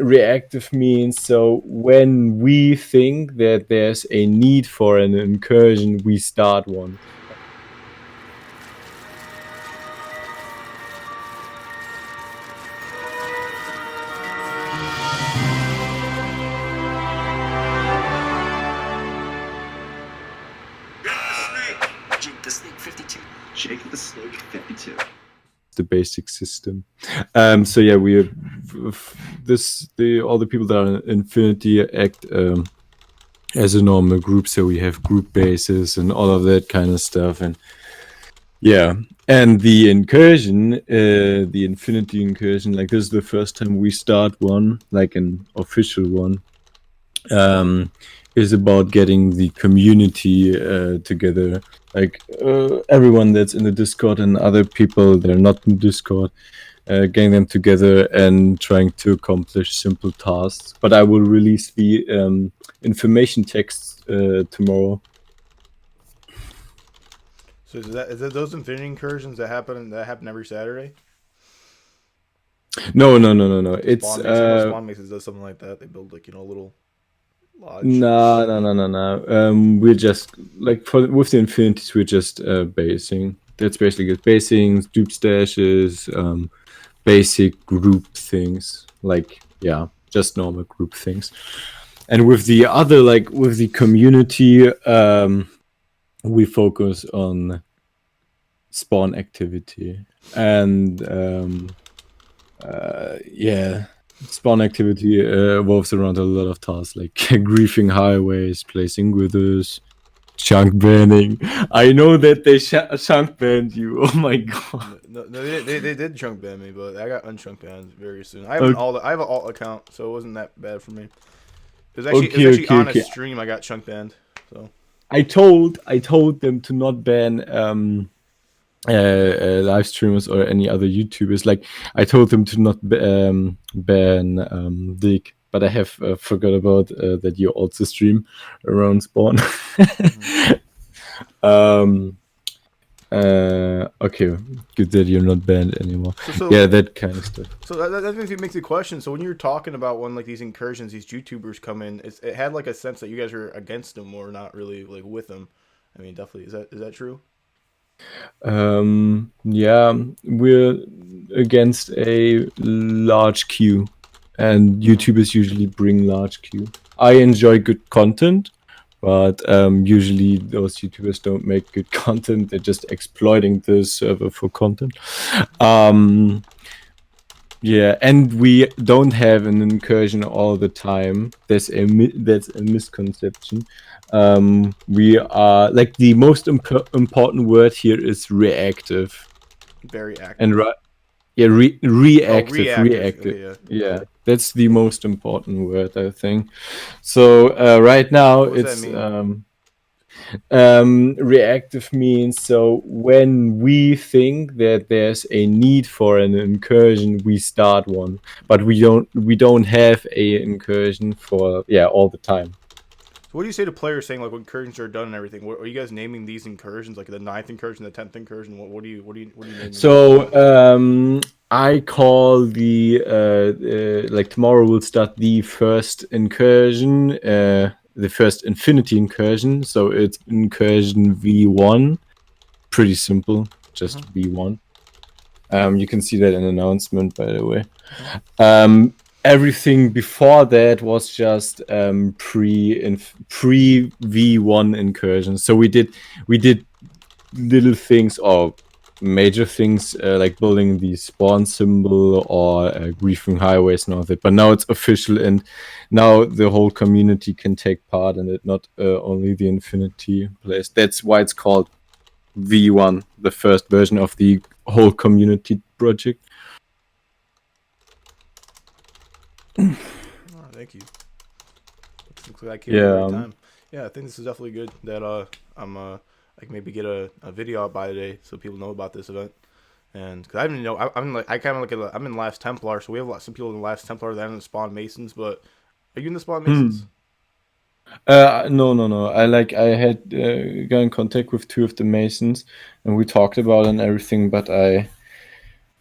Reactive means so when we think that there's a need for an incursion, we start one. Jake the Snake 52. Jake the Snake 52. The basic system. So yeah, we have all the people that are in Infinity act as a normal group. So we have group bases and all of that kind of stuff. And yeah, and the incursion, the Infinity incursion, like this is the first time we start one, like an official one. Is about getting the community together, like everyone that's in the Discord and other people that are not in Discord, getting them together and trying to accomplish simple tasks. But I will release the information text tomorrow. So is that those Infinity incursions that happen every Saturday? No. It's Spawn Masons does something like that. They build like a little lodge. No. We're just like with the Infinities, we're just basing. That's basically it. Basing, dupe stashes, basic group things. Like just normal group things. And with the other, like with the community, we focus on spawn activity and spawn activity revolves around a lot of tasks like griefing highways, placing withers, chunk banning. I know that they chunk banned you. Oh my god. No, they did chunk ban me, but I got unchunk banned very soon. I have an alt account, so it wasn't that bad for me. It was actually on a stream I got chunk banned. So I told them to not ban live streamers or any other YouTubers. Like I told them to not ban Dick, but I have forgot about that you also stream around spawn. Okay, good that you're not banned anymore. Yeah, that kind of stuff. So that makes the question. So when you're talking about when like these incursions, these YouTubers come in, it had like a sense that you guys are against them or not really like with them. I mean, definitely. Is that true? Yeah, we're against a large queue, and YouTubers usually bring large queue. I enjoy good content, but usually those YouTubers don't make good content. They're just exploiting the server for content. Yeah, and we don't have an incursion all the time. That's a misconception. We are like the most important word here is reactive. Very active. And reactive. Okay, yeah, that's the most important word, I think. So right now it's reactive means so when we think that there's a need for an incursion, we start one, but we don't have a incursion for all the time. So what do you say to players saying like when incursions are done and everything? What are you guys naming these incursions? Like the 9th incursion, the 10th incursion? What do you name? So I call the like tomorrow we'll start the first incursion. The first Infinity incursion, so it's incursion V1. Pretty simple, just V1. You can see that in announcement, by the way. Everything before that was just pre V1 incursion. So we did little things or major things like building the spawn symbol or griefing highways and all that, but now it's official and now the whole community can take part in it, not only the Infinity players. That's why it's called V1, the first version of the whole community project. Oh, thank you. Looks like I came at the right time. Yeah, I think this is definitely good that I'm I can maybe get a video out by today so people know about this event. And because I didn't know, I'm in Last Templar, so we have some people in the Last Templar that are in the Spawn Masons. But are you in the Spawn Masons? No. I had got in contact with 2 of the Masons, and we talked about it and everything. But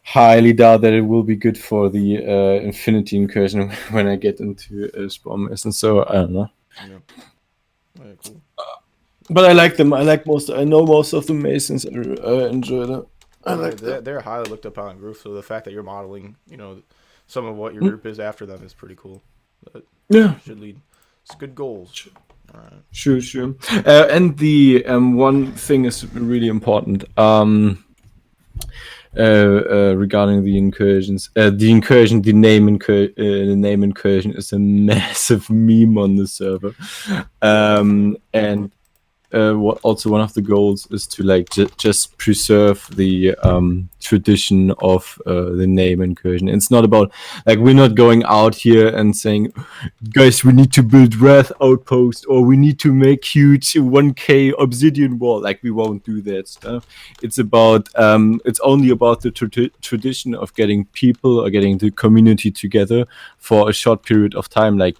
highly doubt that it will be good for the Infinity Incursion when I get into Spawn Mason. So I don't know. Yeah. Yeah, cool. But I like them. I know most of the Masons. I enjoy them. I like them. They're highly looked upon group. So the fact that you're modeling, some of what your group is after them is pretty cool. That Yeah. should lead. It's good goals. All right. Sure. And the one thing is really important. Regarding the incursions, the name incursion is a massive meme on the server, and also one of the goals is to like just preserve the tradition of the name incursion. It's not about like we're not going out here and saying, guys, we need to build Wrath Outpost or we need to make huge 1K obsidian wall. Like we won't do that stuff. It's about it's only about the tradition of getting people or getting the community together for a short period of time, like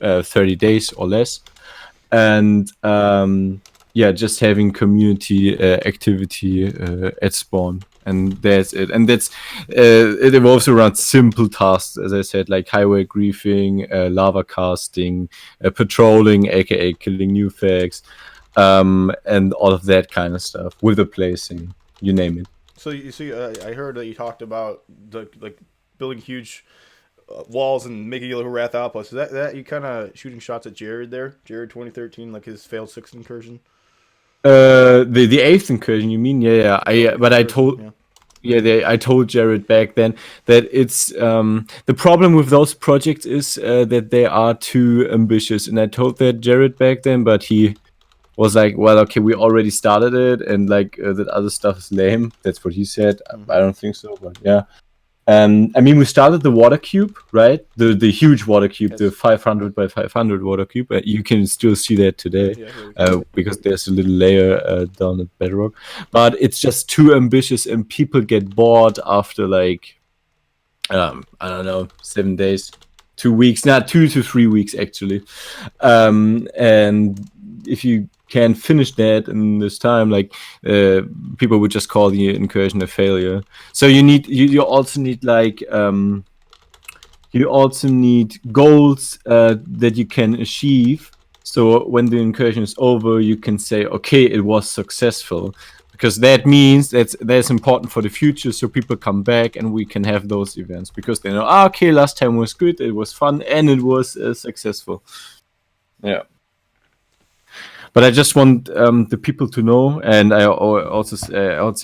30 days or less, and just having community activity at spawn, and that's it. And that's it evolves around simple tasks, as I said, like highway griefing, lava casting, patrolling, aka killing new fags, and all of that kind of stuff, with the placing, you name it. So you see, I heard that you talked about building huge walls and making a little Wrath Outpost. Is that you kind of shooting shots at Jared there? Jared 2013, like his failed 6th incursion. The 8th incursion, you mean? Yeah. I told Jared back then that it's the problem with those projects is that they are too ambitious, and I told that Jared back then, but he was like, well, okay, we already started it, and like that other stuff is lame. That's what he said. I don't think so, but yeah. I mean, we started the water cube, right? The huge water cube, yes. The 500 by 500 water cube. You can still see that today, because there's a little layer down at Bedrock. But it's just too ambitious, and people get bored after like, I don't know, 7 days, 2 weeks, not 2 to 3 weeks actually. And if you can finish that in this time, like people would just call the incursion a failure. So you also need like you also need goals that you can achieve, so when the incursion is over you can say, okay, it was successful, because that means that's important for the future, so people come back and we can have those events because they know, okay, last time was good, it was fun, and it was successful. Yeah. But I just want the people to know, and I also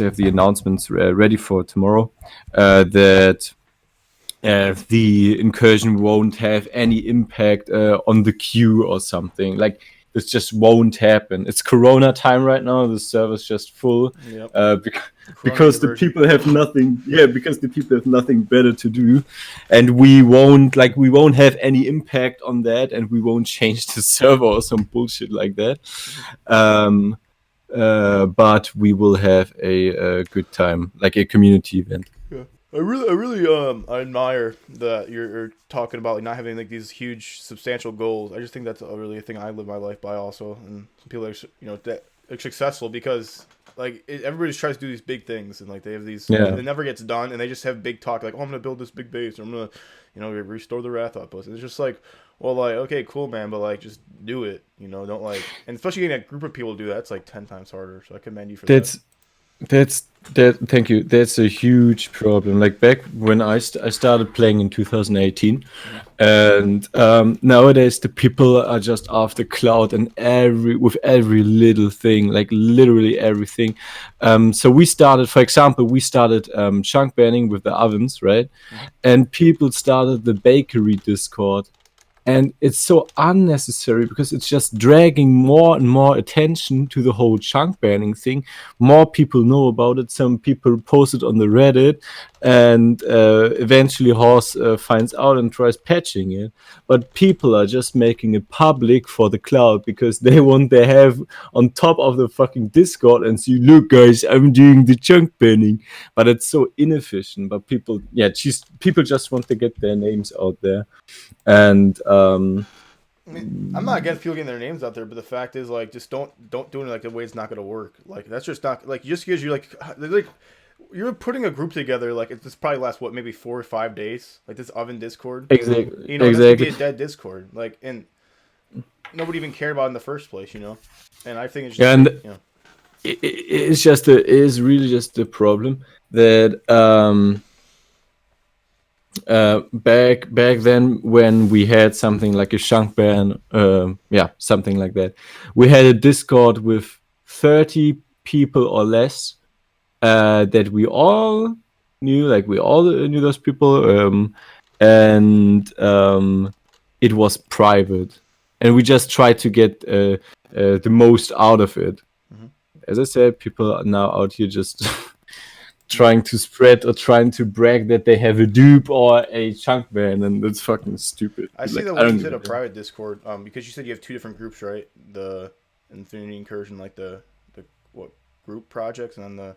have the announcements ready for tomorrow, that the incursion won't have any impact on the queue or something. Like, this just won't happen. It's Corona time right now. The server's just full. Yep. Because the people have nothing. Yeah, because the people have nothing better to do, and we won't have any impact on that, and we won't change the server or some bullshit like that. But we will have a good time, like a community event. Yeah. I really admire that you're talking about like not having like these huge substantial goals. I just think that's really a thing I live my life by also, and some people are that are successful because like everybody just tries to do these big things, and like they have these, it never gets done, and they just have big talk like, oh, I'm gonna build this big base, or I'm gonna restore the Wrath Outpost. And it's just like, well, like, okay, cool, man, but like just do it, don't like, and especially getting a group of people to do that, it's like 10 times harder. So I commend you for that. Thank you. That's a huge problem. Like back when I started playing in 2018, and nowadays the people are just after cloud and with every little thing, like literally everything. So we started, for example, chunk banning with the ovens, right? And people started the bakery Discord. And it's so unnecessary because it's just dragging more and more attention to the whole chunk banning thing. More people know about it. Some people post it on the Reddit, and eventually Horse finds out and tries patching it. But people are just making it public for the cloud because they want to have on top of the fucking Discord and see, look guys, I'm doing the chunk banning. But it's so inefficient. But people just want to get their names out there. And I mean, I'm not against people getting their names out there, but the fact is, like, just don't do it like the way it's not going to work. Like, that's just not like, just because you like you're putting a group together, like it's probably lasts what, maybe 4 or 5 days, like this oven Discord. Exactly. You know, this could be a dead Discord, like, and nobody even cared about it in the first place, you know. And I think it's just, Yeah, and you know, it is really just the problem that back then when we had something like a chunk ban, yeah, something like that, we had a Discord with 30 people or less that we all knew, like we all knew those people, and it was private, and we just tried to get the most out of it. Mhm. As I said, people are now out here just trying to spread or trying to brag that they have a dupe or a chunk ban, and that's fucking stupid. I see Like, that I when don't you said even a know. private Discord, because you said you have 2 different groups, right? The Infinity Incursion, like the what, group projects, and then the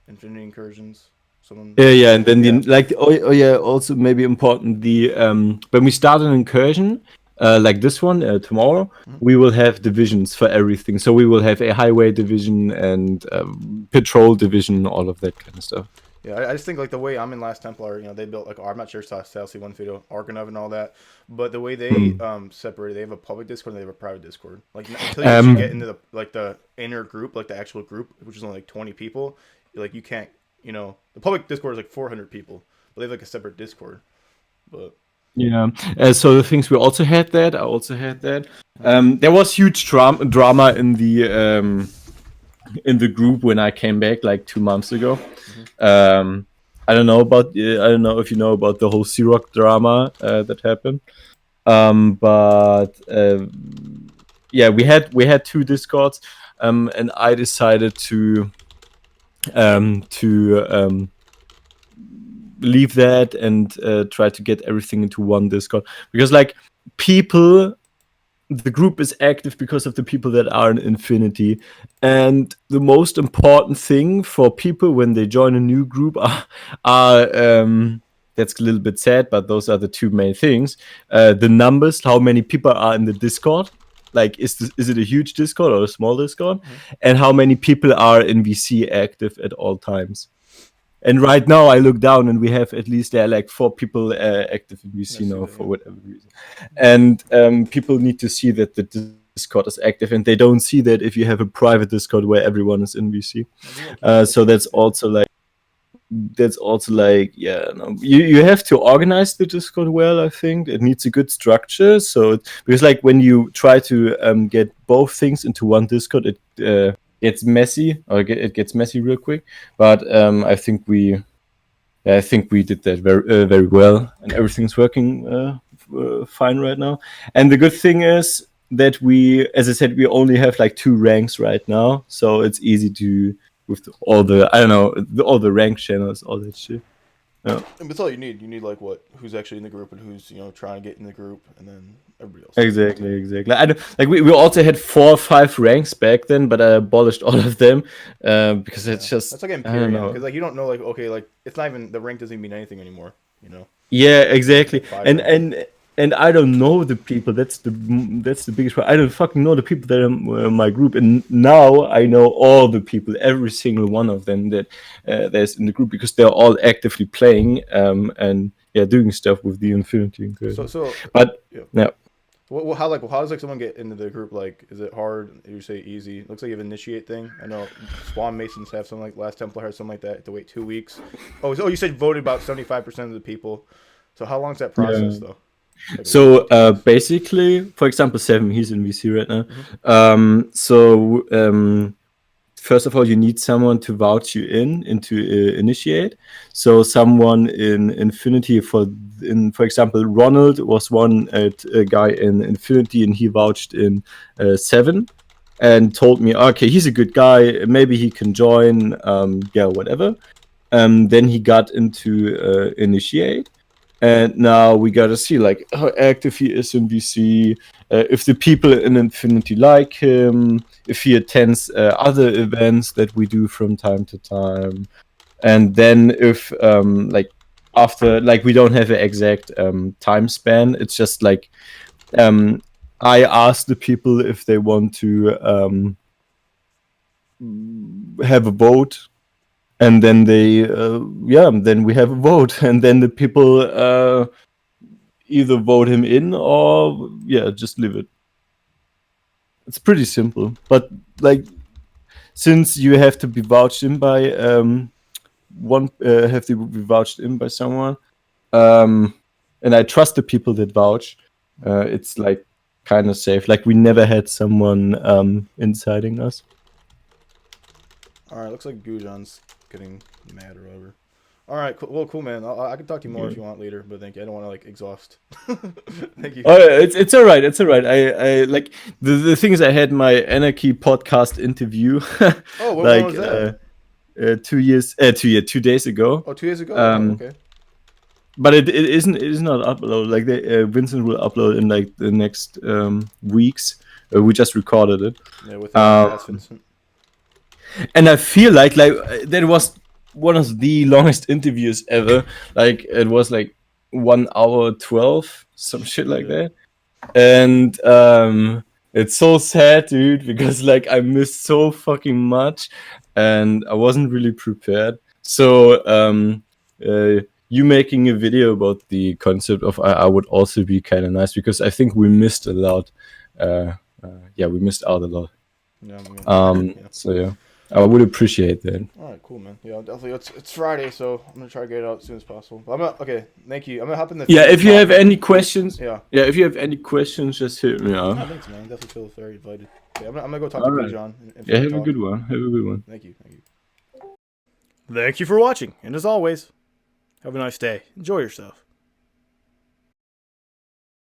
Infinity Incursions. Someone. Yeah, and then Yeah. oh yeah, also maybe important, the when we start an incursion like this one tomorrow, Mhm. we will have divisions for everything. So we will have a highway division and patrol division, all of that kind of stuff. Yeah, I just think like the way I'm in Last Templar, you know, they built like, I'm not sure if I'll see one video, Argonov and all that, but the way they separated, they have a public Discord and they have a private Discord. Like until you actually get into the inner group, like the actual group, which is only like 20 people, like you can't, you know, the public Discord is like 400 people, but they have like a separate Discord. But Yeah. So the things we also had that, I also had that. There was huge drama in the group when I came back like 2 months ago. I don't know about I don't know if you know about the whole Xerox drama that happened. But yeah, we had 2 discords, and I decided to leave that and try to get everything into one discord, because like people, the group is active because of the people that are in Infinity, and the most important thing for people when they join a new group are that's a little bit sad, but those are the 2 main things: the numbers, how many people are in the Discord, like is it a huge Discord or a small Discord, and how many people are in VC active at all times. And right now, I look down, and we have at least there are like 4 people active in I VC see now that, for yeah. whatever reason. And people need to see that the Discord is active, and they don't see that if you have a private Discord where everyone is in VC. So that's also like, yeah, no, you have to organize the Discord well. I think it needs a good structure. So because like when you try to get both things into one Discord, it gets messy, or it gets messy real quick. But I think we did that very well, and everything's working fine right now. And the good thing is that we, as I said, we only have like 2 ranks right now, so it's easy to with all the, I don't know, all the rank channels, all that shit. Yeah. And that's all you need. You need like what, who's actually in the group and who's, you know, trying to get in the group, and then everybody else. Exactly. I don't, like we also had 4 or 5 ranks back then, but I abolished all of them because it's just, That's like I don't Imperium, know. because like you don't know, like, okay, like it's not even, the rank doesn't even mean anything anymore, you know. Yeah, exactly. 5 And rank. and I don't know the people. That's the biggest part. I don't fucking know the people that are in my group. And now I know all the people, every single one of them that there's in the group, because they're all actively playing and yeah, doing stuff with the Infinity Incursion. So But yeah. yeah. How does like someone get into the group? Like, is it hard? You say easy. Looks like you have an initiate thing. I know Spawn Masons have something like, Last Templar has something like that. You have to wait 2 weeks. You said voted about 75% of the people. So how long is that process though? Like So basically, for example, Seven, he's in VC right now. First of all, you need someone to vouch you into initiate. So someone in Infinity, for example, Ronald was one a guy in Infinity, and he vouched in 7 and told me, okay, he's a good guy, maybe he can join, yeah, whatever. Then he got into initiate, and now we gotta see like how active he is in VC, if the people in Infinity like him, if he attends other events that we do from time to time, and then if like after, like, we don't have an exact time span. It's just like I ask the people if they want to have a vote, and then then we have a vote, and then the people either vote him in or just leave it. It's pretty simple, but like since you have to be vouched in by have to be vouched in by someone, and I trust the people that vouch. It's like kind of safe. Like we never had someone inciting us. All right, looks like Gujan's getting mad or whatever. All right, cool. Well, cool, man. I can talk to you more if you want later, but thank you. I don't want to like exhaust. Thank you. Oh, it's all right. It's all right. I like the thing is I had my Anarchy podcast interview. Oh, when like was that? 2 days ago. Oh, 2 days ago. Okay. But it is not uploaded. Like Vincent will upload in like the next weeks. We just recorded it. Yeah, with Vincent. And I feel like that was one of the longest interviews ever. Like it was like 1 hour 12, some shit like that. And it's so sad, dude, because like I missed so fucking much, and I wasn't really prepared. So you making a video about the concept of I would also be kind of nice, because I think we missed a lot. We missed out a lot. So yeah. I would appreciate that. All right, cool, man. Yeah, definitely. It's Friday, so I'm gonna try to get it out as soon as possible. But okay. Thank you. I'm gonna hop in the. Yeah, if you have any questions. Yeah, if you have any questions, just hit me up. Thanks, man. Definitely feel very invited. Okay, I'm gonna go talk to John. Yeah, have a good one. Have a good one. Thank you. Thank you for watching, and as always, have a nice day. Enjoy yourself.